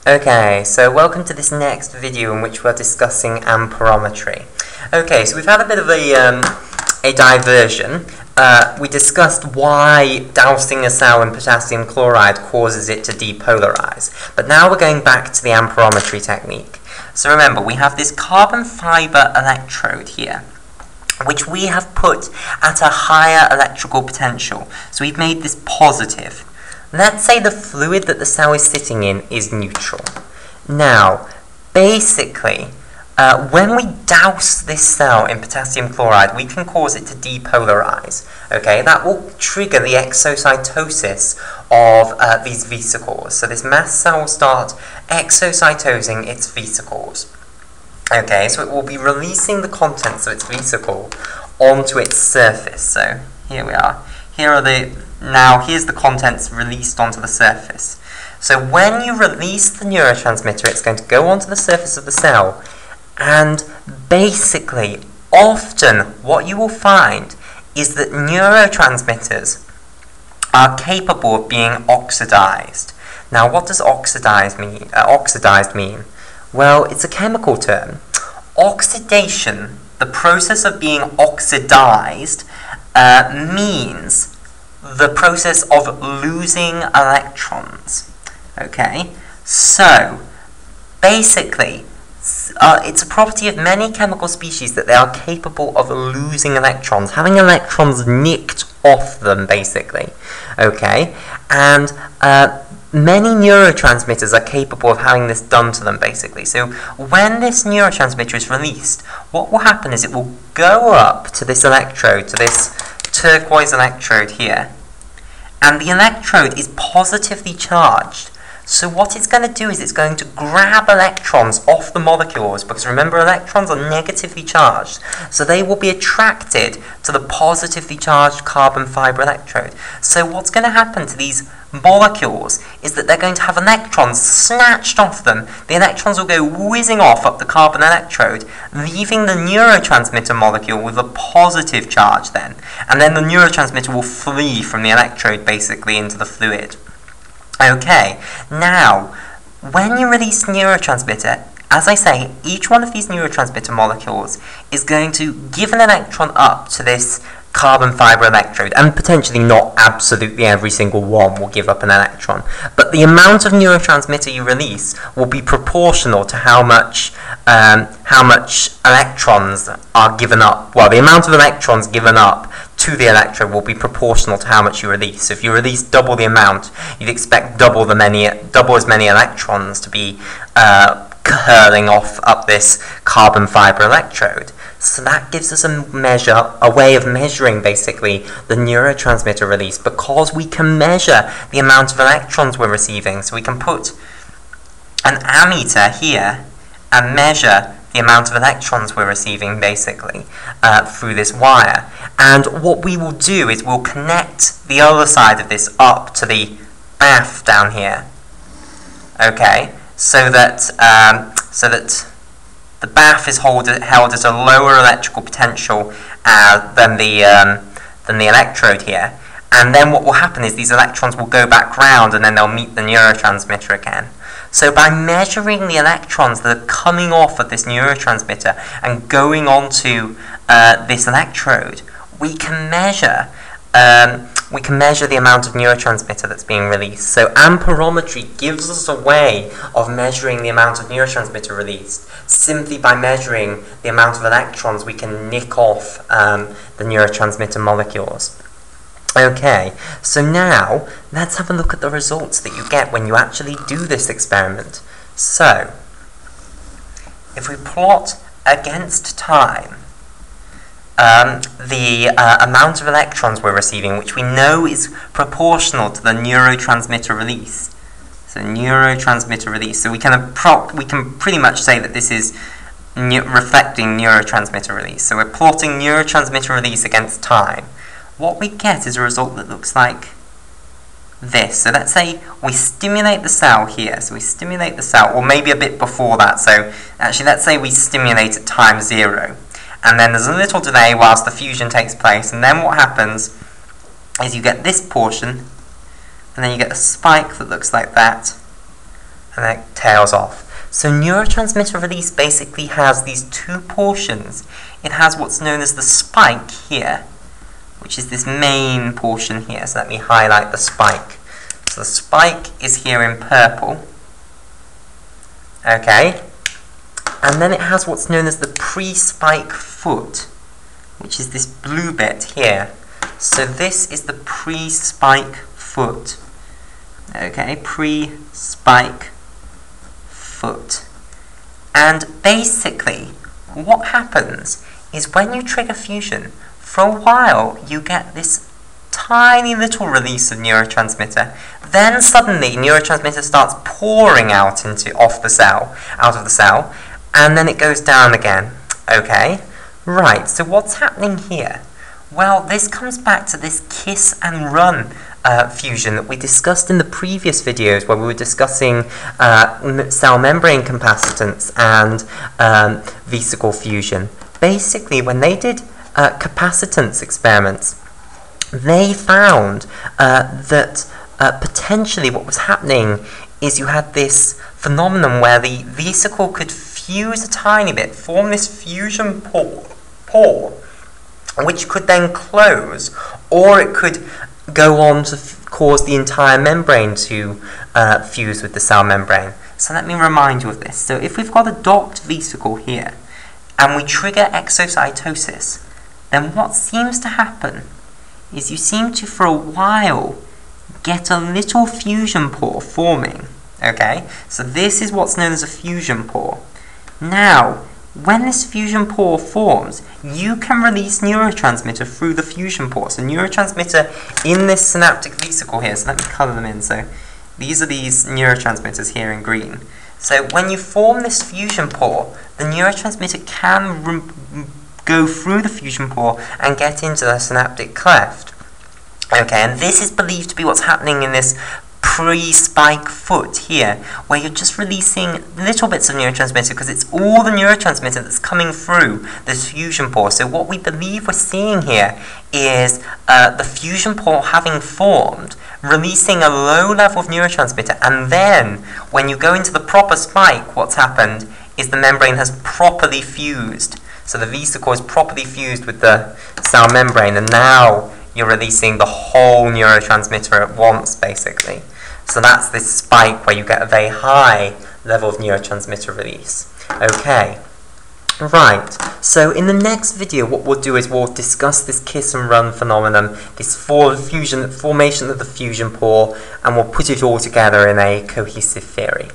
Okay, so welcome to this next video in which we're discussing amperometry. Okay, so we've had a bit of a diversion. We discussed why dousing a cell in potassium chloride causes it to depolarize. But now we're going back to the amperometry technique. So remember, we have this carbon fiber electrode here, which we have put at a higher electrical potential. So we've made this positive. Let's say the fluid that the cell is sitting in is neutral. Now, basically, when we douse this cell in potassium chloride, we can cause it to depolarize. Okay, that will trigger the exocytosis of these vesicles. So this mast cell will start exocytosing its vesicles. Okay, so it will be releasing the contents of its vesicle onto its surface. So here we are. Here's the contents released onto the surface. So when you release the neurotransmitter, it's going to go onto the surface of the cell, and basically, often what you will find is that neurotransmitters are capable of being oxidized. Now, what does oxidized mean? Well, it's a chemical term. Oxidation, the process of being oxidized, means the process of losing electrons. Okay, so basically, it's a property of many chemical species that they are capable of losing electrons, having electrons nicked off them, basically. Okay, and many neurotransmitters are capable of having this done to them, basically. So when this neurotransmitter is released, what will happen is it will go up to this electrode, to this turquoise electrode here, and the electrode is positively charged. So what it's going to do is it's going to grab electrons off the molecules, because remember, electrons are negatively charged, so they will be attracted to the positively charged carbon fiber electrode. So what's going to happen to these molecules is that they're going to have electrons snatched off them. The electrons will go whizzing off up the carbon electrode, leaving the neurotransmitter molecule with a positive charge then. And then the neurotransmitter will flee from the electrode basically into the fluid. Okay, now, when you release neurotransmitter, as I say, each one of these neurotransmitter molecules is going to give an electron up to this carbon fiber electrode, and potentially not absolutely every single one will give up an electron, but the amount of neurotransmitter you release will be proportional to how much electrons are given up. Well, the amount of electrons given up to the electrode will be proportional to how much you release. So if you release double the amount, you'd expect double as many electrons to be curling off up this carbon fiber electrode. So that gives us a way of measuring basically the neurotransmitter release, because we can measure the amount of electrons we're receiving. So we can put an ammeter here and measure the amount of electrons we're receiving basically through this wire. And what we will do is we'll connect the other side of this up to the bath down here. Okay, so that the bath is held at a lower electrical potential than the electrode here. And then what will happen is these electrons will go back round and then they'll meet the neurotransmitter again. So by measuring the electrons that are coming off of this neurotransmitter and going onto this electrode, we can measure the amount of neurotransmitter that's being released. So amperometry gives us a way of measuring the amount of neurotransmitter released simply by measuring the amount of electrons we can nick off the neurotransmitter molecules. Okay, so now let's have a look at the results that you get when you actually do this experiment. So, if we plot against time the amount of electrons we're receiving, which we know is proportional to the neurotransmitter release. So neurotransmitter release. So we can pretty much say that this is reflecting neurotransmitter release. So we're plotting neurotransmitter release against time. What we get is a result that looks like this. So let's say we stimulate the cell here. So we stimulate the cell, or maybe a bit before that. So actually, let's say we stimulate at time 0. And then there's a little delay whilst the fusion takes place. And then what happens is you get this portion, and then you get a spike that looks like that. and then it tails off. So neurotransmitter release basically has these two portions. It has what's known as the spike here, which is this main portion here. So let me highlight the spike. So the spike is here in purple. Okay. And then it has what's known as the pre-spike foot, which is this blue bit here. So this is the pre-spike foot. Okay, pre-spike foot. And basically, what happens is when you trigger fusion, for a while you get this tiny little release of neurotransmitter. Then suddenly neurotransmitter starts pouring out of the cell, and then it goes down again. Okay, right. So what's happening here? Well, this comes back to this kiss and run fusion that we discussed in the previous videos, where we were discussing cell membrane capacitance and vesicle fusion. Basically, when they did capacitance experiments, they found that potentially what was happening is you had this phenomenon where the vesicle could fuse a tiny bit, form this fusion pore, which could then close, or it could go on to cause the entire membrane to fuse with the cell membrane. So let me remind you of this. So if we've got a docked vesicle here, and we trigger exocytosis, then what seems to happen is you seem to, for a while, get a little fusion pore forming. Okay, so this is what's known as a fusion pore. Now, when this fusion pore forms, you can release neurotransmitter through the fusion pore. So neurotransmitter in this synaptic vesicle here, so let me colour them in. So these are these neurotransmitters here in green. So when you form this fusion pore, the neurotransmitter can go through the fusion pore and get into the synaptic cleft. Okay, and this is believed to be what's happening in this pre-spike foot here, where you're just releasing little bits of neurotransmitter because it's all the neurotransmitter that's coming through this fusion pore. So what we believe we're seeing here is the fusion pore having formed, releasing a low level of neurotransmitter, and then when you go into the proper spike, what's happened is the membrane has properly fused. So the vesicle is properly fused with the cell membrane, and now you're releasing the whole neurotransmitter at once, basically. So that's this spike where you get a very high level of neurotransmitter release. Okay, right. So in the next video, what we'll do is we'll discuss this kiss and run phenomenon, this formation of the fusion pore, and we'll put it all together in a cohesive theory.